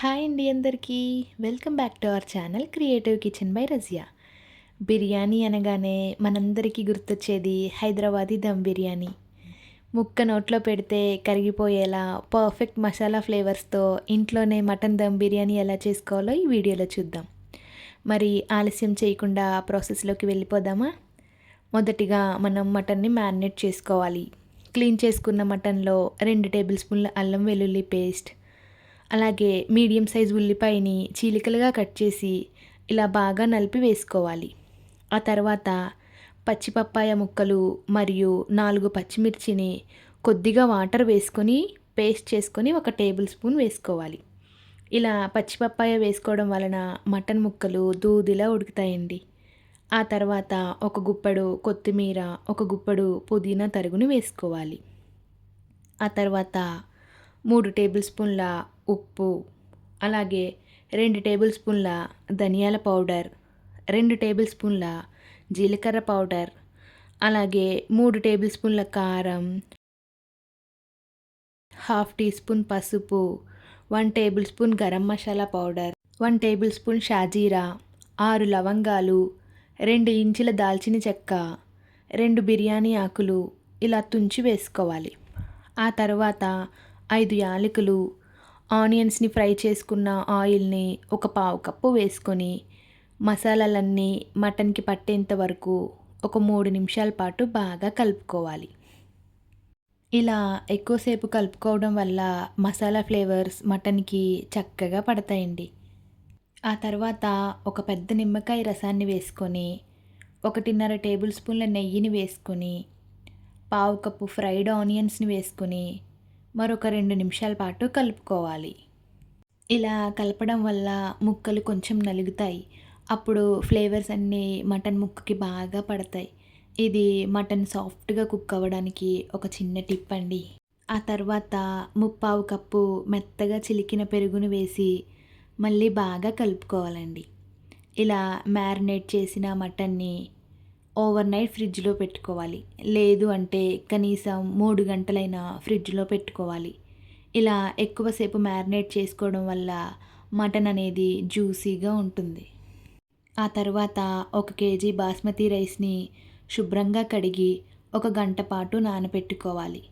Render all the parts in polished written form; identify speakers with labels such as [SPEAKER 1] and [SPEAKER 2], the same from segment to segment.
[SPEAKER 1] Hi అండి అందరికీ. Welcome back to our channel creative kitchen by Razia. Biryani అనగానే మనందరికీ గుర్తొచ్చేది హైదరాబాదీ దమ్ బిర్యానీ. ముక్క నోట్లో పెడితే కరిగిపోయేలా పర్ఫెక్ట్ మసాలా ఫ్లేవర్స్‌తో ఇంట్లోనే మటన్ దమ్ బిర్యానీ ఎలా చేసుకోవాలో ఈ వీడియోలో చూద్దాం. మరి ఆలస్యం చేయకుండా ప్రాసెస్‌లోకి వెళ్ళిపోదామా? మొదటిగా మనం మటన్‌ని మ్యారినేట్ చేసుకోవాలి. క్లీన్ చేసుకున్న మటన్‌లో 2 టేబుల్ స్పూన్ల అల్లం వెల్లుల్లి పేస్ట్, అలాగే మీడియం సైజ్ ఉల్లిపాయని చీలికలుగా కట్ చేసి ఇలా బాగా నలిపి వేసుకోవాలి. ఆ తర్వాత పచ్చి పప్పాయ ముక్కలు మరియు 4 పచ్చిమిర్చిని కొద్దిగా వాటర్ వేసుకొని పేస్ట్ చేసుకొని ఒక టేబుల్ స్పూన్ వేసుకోవాలి. ఇలా పచ్చి పప్పాయ వేసుకోవడం వలన మటన్ ముక్కలు దూదిలా ఉడుకుతాయండి. ఆ తర్వాత ఒక గుప్పెడు కొత్తిమీర, ఒక గుప్పెడు పుదీనా తరుగుని వేసుకోవాలి. ఆ తర్వాత 3 టేబుల్ స్పూన్ల ఉప్పు, అలాగే 2 టేబుల్ స్పూన్ల ధనియాల పౌడర్, 2 టేబుల్ స్పూన్ల జీలకర్ర పౌడర్, అలాగే 3 టేబుల్ స్పూన్ల కారం, హాఫ్ టీ స్పూన్ పసుపు, 1 table spoon garam masala powder, 1 table spoon షాజీరా, 6 లవంగాలు, 2 ఇంచుల దాల్చిన చెక్క, 2 బిర్యానీ ఆకులు ఇలా తుంచి వేసుకోవాలి. ఆ తర్వాత 5 యాలకులు, ఆనియన్స్‌ని ఫ్రై చేసుకున్న ఆయిల్‌ని ఒక పావు కప్పు వేసుకొని మసాలాలన్నీ మటన్‌కి పట్టేంత వరకు ఒక 3 నిమిషాల పాటు బాగా కలుపుకోవాలి. ఇలా ఎక్కువసేపు కలుపుకోవడం వల్ల మసాలా ఫ్లేవర్స్ మటన్‌కి చక్కగా పడతాయండి. ఆ తర్వాత ఒక పెద్ద నిమ్మకాయ రసాన్ని వేసుకొని 1.5 టేబుల్ స్పూన్ల నెయ్యిని వేసుకొని పావు కప్పు ఫ్రైడ్ ఆనియన్స్‌ని వేసుకొని మరొక 2 నిమిషాల పాటు కలుపుకోవాలి. ఇలా కలపడం వల్ల ముక్కలు కొంచెం నలుగుతాయి. అప్పుడు ఫ్లేవర్స్ అన్నీ మటన్ ముక్కకి బాగా పడతాయి. ఇది మటన్ సాఫ్ట్‌గా కుక్ అవ్వడానికి ఒక చిన్న టిప్ అండి. ఆ తర్వాత ముప్పావు కప్పు మెత్తగా చిలికిన పెరుగుని వేసి మళ్ళీ బాగా కలుపుకోవాలండి. ఇలా మ్యారినేట్ చేసిన మటన్ని ఓవర్‌నైట్ ఫ్రిడ్జ్‌లో పెట్టుకోవాలి. లేదు అంటే కనీసం 3 గంటలైనా ఫ్రిడ్జ్‌లో పెట్టుకోవాలి. ఇలా ఎక్కువసేపు మ్యారినేట్ చేసుకోవడం వల్ల మటన్ అనేది జ్యూసీగా ఉంటుంది. ఆ తర్వాత 1 కేజీ బాస్మతి రైస్‌ని శుభ్రంగా కడిగి ఒక గంట పాటు నానబెట్టుకోవాలి.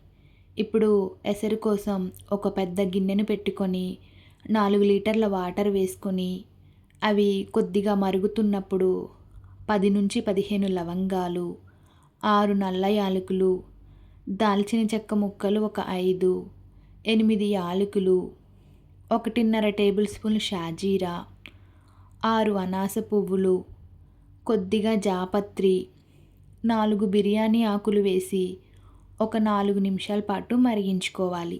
[SPEAKER 1] ఇప్పుడు ఎసరు కోసం ఒక పెద్ద గిన్నెను పెట్టుకొని 4 లీటర్ల వాటర్ వేసుకొని అవి కొద్దిగా మరుగుతున్నప్పుడు 10-15 లవంగాలు, 6 నల్ల యాలకులు, దాల్చిన చెక్క ముక్కలు ఒక 5, 8 యాలకులు, 1.5 టేబుల్ స్పూన్లు షాజీరా, 6 అనాస పువ్వులు, కొద్దిగా జాపత్రి, 4 బిర్యానీ ఆకులు వేసి ఒక 4 నిమిషాల పాటు మరిగించుకోవాలి.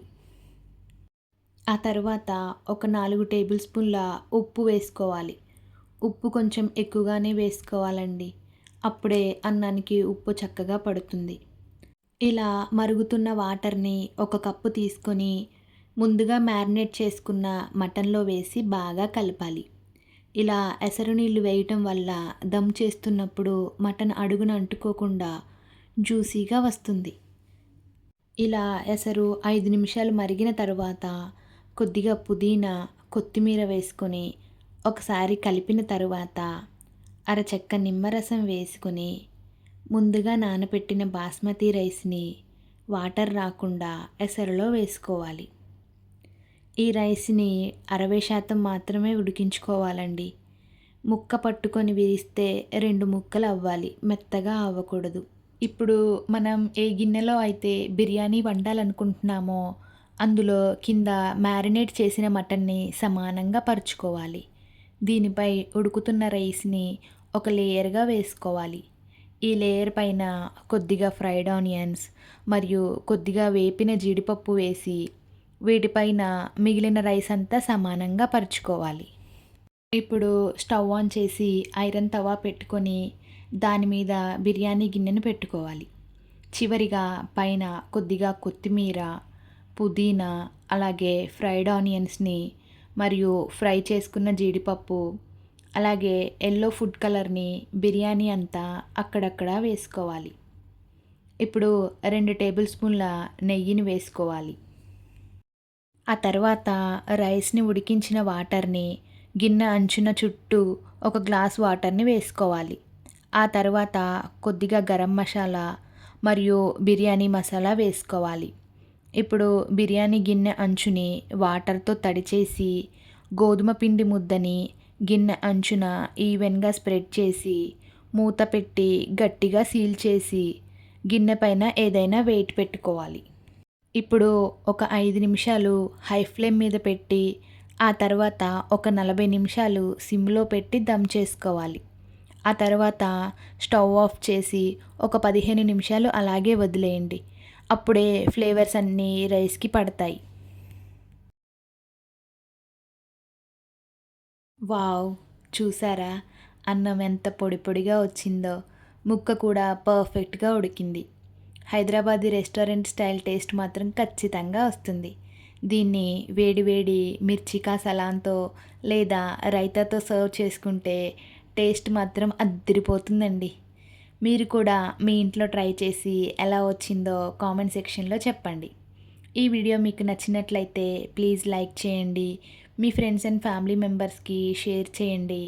[SPEAKER 1] ఆ తర్వాత ఒక 4 టేబుల్ స్పూన్ల ఉప్పు వేసుకోవాలి. ఉప్పు కొంచెం ఎక్కువగానే వేసుకోవాలండి. అప్పుడే అన్నానికి ఉప్పు చక్కగా పడుతుంది. ఇలా మరుగుతున్న వాటర్‌ని ఒక కప్పు తీసుకొని ముందుగా మ్యారినేట్ చేసుకున్న మటన్‌లో వేసి బాగా కలపాలి. ఇలా ఎసరు నీళ్లు వేయటం వల్ల దమ్ చేస్తున్నప్పుడు మటన్ అడుగున అంటుకోకుండా జ్యూసీగా వస్తుంది. ఇలా ఎసరు 5 నిమిషాలు మరిగిన తరువాత కొద్దిగా పుదీనా, కొత్తిమీర వేసుకొని ఒకసారి కలిపిన తరువాత అరచెక్క నిమ్మరసం వేసుకొని ముందుగా నానబెట్టిన బాస్మతి రైస్‌ని వాటర్ రాకుండా ఎసరులో వేసుకోవాలి. ఈ రైస్‌ని 60% మాత్రమే ఉడికించుకోవాలండి. ముక్క పట్టుకొని విరిస్తే 2 ముక్కలు అవ్వాలి. మెత్తగా అవ్వకూడదు. ఇప్పుడు మనం ఏ గిన్నెలో అయితే బిర్యానీ వండాలనుకుంటున్నామో అందులో కింద మ్యారినేట్ చేసిన మటన్ని సమానంగా పరుచుకోవాలి. దీనిపై ఉడుకుతున్న రైస్‌ని ఒక లేయర్‌గా వేసుకోవాలి. ఈ లేయర్ పైన కొద్దిగా ఫ్రైడ్ ఆనియన్స్ మరియు కొద్దిగా వేపిన జీడిపప్పు వేసి వీటిపైన మిగిలిన రైస్ అంతా సమానంగా పరుచుకోవాలి. ఇప్పుడు స్టవ్ ఆన్ చేసి ఐరన్ తవా పెట్టుకొని దాని మీద బిర్యానీ గిన్నెను పెట్టుకోవాలి. చివరిగా పైన కొద్దిగా కొత్తిమీర, పుదీనా, అలాగే ఫ్రైడ్ ఆనియన్స్‌ని మరియు ఫ్రై చేసుకున్న జీడిపప్పు, అలాగే యెల్లో ఫుడ్ కలర్‌ని బిర్యానీ అంతా అక్కడక్కడ వేసుకోవాలి. ఇప్పుడు 2 టేబుల్ స్పూన్ల నెయ్యిని వేసుకోవాలి. ఆ తర్వాత రైస్ని ఉడికించిన వాటర్ని గిన్నె అంచున చుట్టూ ఒక గ్లాస్ వాటర్ని వేసుకోవాలి. ఆ తర్వాత కొద్దిగా గరం మసాలా మరియు బిర్యానీ మసాలా వేసుకోవాలి. ఇప్పుడు బిర్యానీ గిన్నె అంచుని వాటర్తో తడిచేసి గోధుమ పిండి ముద్దని గిన్నె అంచున ఈవెన్గా స్ప్రెడ్ చేసి మూత పెట్టి గట్టిగా సీల్ చేసి గిన్నె పైన ఏదైనా వెయిట్ పెట్టుకోవాలి. ఇప్పుడు ఒక 5 నిమిషాలు హై ఫ్లేమ్ మీద పెట్టి ఆ తర్వాత ఒక 40 నిమిషాలు సిమ్లో పెట్టి దమ్ చేసుకోవాలి. ఆ తర్వాత స్టవ్ ఆఫ్ చేసి ఒక 15 నిమిషాలు అలాగే వదిలేయండి. అప్పుడే ఫ్లేవర్స్ అన్నీ రైస్కి పడతాయి. వావ్! చూసారా? అన్నం ఎంత పొడి పొడిగా వచ్చిందో. ముక్క కూడా పర్ఫెక్ట్‌గా ఉడికింది. హైదరాబాదీ రెస్టారెంట్ స్టైల్ టేస్ట్ మాత్రం ఖచ్చితంగా వస్తుంది. దీన్ని వేడి వేడి మిర్చికా సలాన్‌తో లేదా రైతాతో సర్వ్ చేసుకుంటే టేస్ట్ మాత్రం అద్దిరిపోతుందండి. మీరు కూడా మీ ఇంట్లో ట్రై చేసి ఎలా వచ్చిందో కామెంట్ సెక్షన్‌లో చెప్పండి. ఈ వీడియో మీకు నచ్చినట్లయితే ప్లీజ్ లైక్ చేయండి. మీ ఫ్రెండ్స్ అండ్ ఫ్యామిలీ మెంబర్స్‌కి షేర్ చేయండి.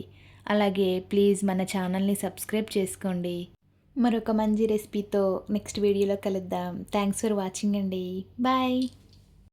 [SPEAKER 1] అలాగే ప్లీజ్ మన ఛానల్‌ని సబ్స్క్రైబ్ చేసుకోండి. మరొక మంచి రెసిపీతో నెక్స్ట్ వీడియోలో కలుద్దాం. థ్యాంక్స్ ఫర్ వాచింగ్ అండి. బాయ్.